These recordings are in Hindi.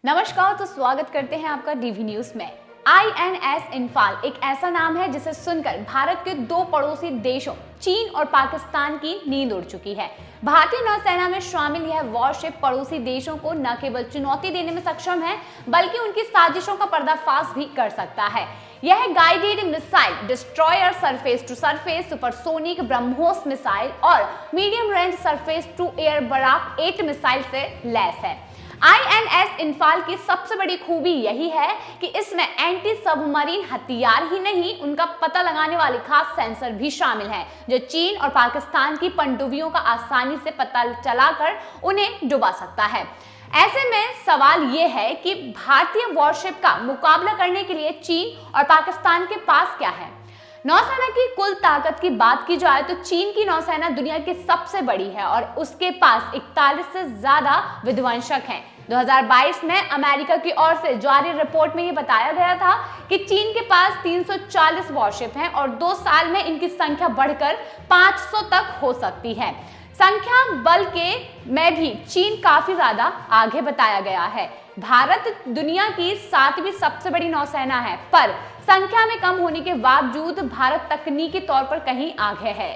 नमस्कार। तो स्वागत करते हैं आपका डीवी न्यूज में। आईएनएस इम्फाल एक ऐसा नाम है जिसे सुनकर भारत के दो पड़ोसी देशों चीन और पाकिस्तान की नींद उड़ चुकी है। भारतीय नौसेना में शामिल यह वॉरशिप पड़ोसी देशों को न केवल चुनौती देने में सक्षम है बल्कि उनकी साजिशों का पर्दाफाश भी कर सकता है। यह guided missile, destroyer, surface to surface, supersonic BrahMos missile और medium range surface to air Barak 8 missile से लैस है। आईएनएस इम्फाल की सबसे बड़ी खूबी यही है कि इसमें एंटी सबमरीन हथियार ही नहीं, उनका पता लगाने वाले खास सेंसर भी शामिल हैं, जो चीन और पाकिस्तान की पनडुब्बियों का आसानी से पता चलाकर उन्हें डुबा सकता है। ऐसे में सवाल यह है कि भारतीय वॉरशिप का मुकाबला करने के लिए चीन और पाकिस्तान के पास क्या है। नौसेना की कुल ताकत की बात की जाए तो चीन की नौसेना दुनिया की सबसे बड़ी है और उसके पास 41 से ज्यादा विध्वंसक हैं। 2022 में अमेरिका की ओर से जारी रिपोर्ट में यह बताया गया था कि चीन के पास 340 वॉरशिप हैं और 2 साल में इनकी संख्या बढ़कर 500 तक हो सकती है। संख्या बल के में भी चीन काफी ज्यादा आगे बताया गया है। भारत दुनिया की 7वीं सबसे बड़ी नौसेना है, पर संख्या में कम होने के बावजूद भारत तकनीकी तौर पर कहीं आगे है।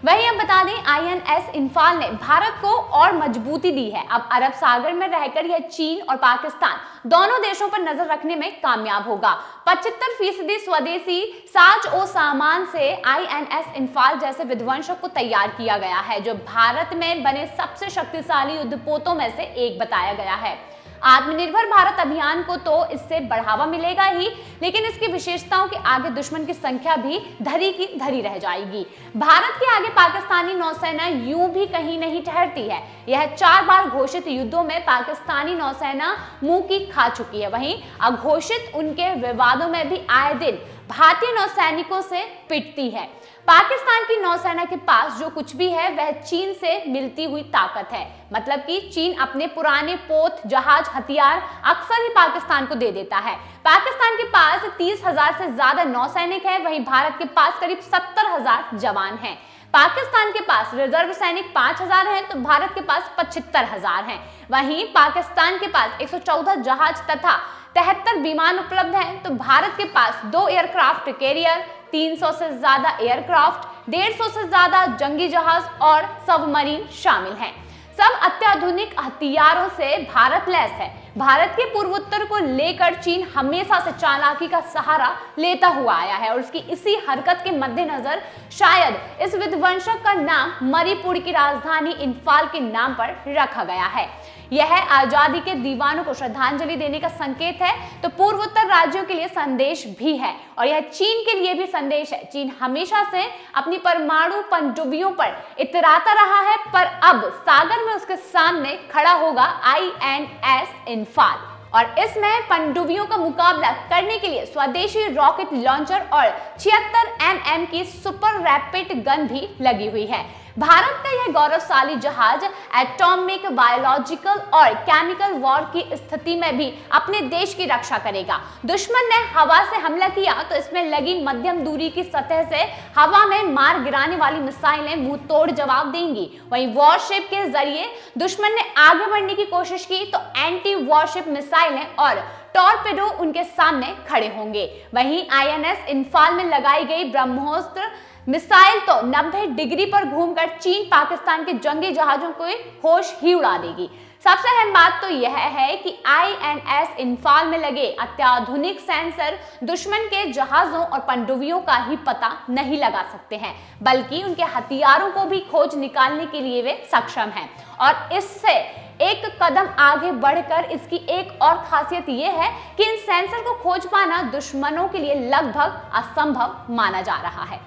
वहीं अब बता दें, आईएनएस इम्फाल ने भारत को और मजबूती दी है। अब अरब सागर में रहकर यह चीन और पाकिस्तान दोनों देशों पर नजर रखने में कामयाब होगा। 75% स्वदेशी साज ओ सामान से आईएनएस इम्फाल जैसे विध्वंसक को तैयार किया गया है, जो भारत में बने सबसे शक्तिशाली युद्धपोतों में से एक बताया गया है। आत्मनिर्भर भारत अभियान को तो इससे बढ़ावा मिलेगा ही, लेकिन इसकी विशेषताओं के आगे दुश्मन की संख्या भी धरी की धरी रह जाएगी। भारत के आगे पाकिस्तानी नौसेना यूं भी कहीं नहीं ठहरती है। यह 4 बार घोषित युद्धों में पाकिस्तानी नौसेना मुंह की खा चुकी है। वहीं अघोषित उनके विवादों में भी आए दिन भारतीय नौसैनिकों से पिटती है। पाकिस्तान की नौसेना के पास जो कुछ भी है वह चीन से मिलती हुई ताकत है। मतलब कि चीन अपने पुराने पोत, जहाज, हथियार अक्सर ही पाकिस्तान को दे देता है। पाकिस्तान के पास 30,000 से ज्यादा नौसैनिक है, वहीं भारत के पास करीब 70,000 जवान हैं। पाकिस्तान के पास रिजर्व सैनिक 5,000 हैं तो भारत के पास 75,000 हैं। वहीं पाकिस्तान के पास 114 जहाज तथा 73 विमान उपलब्ध हैं तो भारत के पास 2 एयरक्राफ्ट कैरियर, 300 से ज्यादा एयरक्राफ्ट, 150 से ज्यादा जंगी जहाज और सबमरीन शामिल हैं। सब अत्याधुनिक हथियारों से भारत लैस है। भारत के पूर्वोत्तर को लेकर चीन हमेशा से चालाकी का सहारा लेता हुआ आया है और उसकी इसी हरकत के मद्देनजर शायद इस विध्वंसक का नाम मणिपुर की राजधानी इम्फाल के नाम पर रखा गया है। यह आजादी के दीवानों को श्रद्धांजलि देने का संकेत है तो पूर्वोत्तर राज्यों के लिए संदेश भी है और यह चीन के लिए भी संदेश है। चीन हमेशा से अपनी परमाणु पनडुब्बियों पर इतराता रहा है, पर अब सागर में उसके सामने खड़ा होगा आईएनएस इम्फाल और इसमें पनडुब्बियों का मुकाबला करने के लिए स्वदेशी रॉकेट लॉन्चर और 76 mm की सुपर रैपिड गन भी लगी हुई है। भारत का यह गौरवशाली जहाज एटॉमिक, बायोलॉजिकल और केमिकल वॉर की स्थिति में भी अपने देश की रक्षा करेगा। दुश्मन ने हवा से हमला किया तो इसमें लगी मध्यम दूरी की सतह से हवा में मार गिराने वाली मिसाइलें मुंह तोड़ जवाब देंगी। वहीं वॉरशिप के जरिए दुश्मन ने आगे बढ़ने की कोशिश की तो एंटी वॉरशिप मिसाइलें और टॉर्पेडो उनके सामने खड़े होंगे। वहीं आईएनएस इम्फाल में लगाई गई ब्रह्मोस्त्र मिसाइल तो 90 डिग्री पर घूमकर चीन पाकिस्तान के जंगी जहाजों को होश ही उड़ा देगी। सबसे अहम बात तो यह है कि आईएनएस इम्फाल में लगे अत्याधुनिक सेंसर दुश्मन के जहाजों और पनडुब्बियों का ही पता नहीं लगा सकते हैं, बल्कि उनके हथियारों को भी खोज निकालने के लिए वे सक्षम हैं। और इससे एक कदम आगे बढ़कर इसकी एक और खासियत यह है कि इन सेंसर को खोज पाना दुश्मनों के लिए लगभग असंभव माना जा रहा है।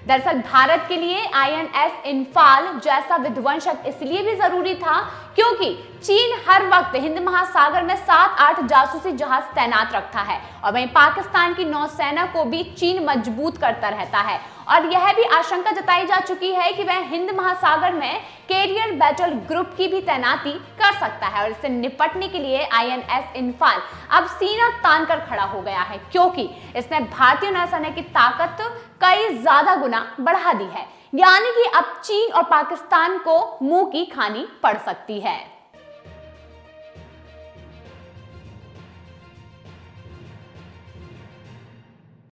दरअसल भारत के लिए आईएनएस इम्फाल जैसा विध्वंसक इसलिए भी जरूरी था क्योंकि चीन हर वक्त हिंद महासागर में 7-8 जासूसी जहाज तैनात रखता है और वहीं पाकिस्तान की नौसेना को भी चीन मजबूत करता रहता है और यह भी आशंका जताई जा चुकी है कि वह हिंद महासागर में कैरियर बैटल ग्रुप की भी तैनाती कर सकता है और इससे निपटने के लिए आईएनएस इम्फाल अब सीना तान कर खड़ा हो गया है, क्योंकि इसने भारतीय नौसेना की ताकत कई ज्यादा गुना बढ़ा दी है। यानी कि अब चीन और पाकिस्तान को मुंह की खानी पड़ सकती है।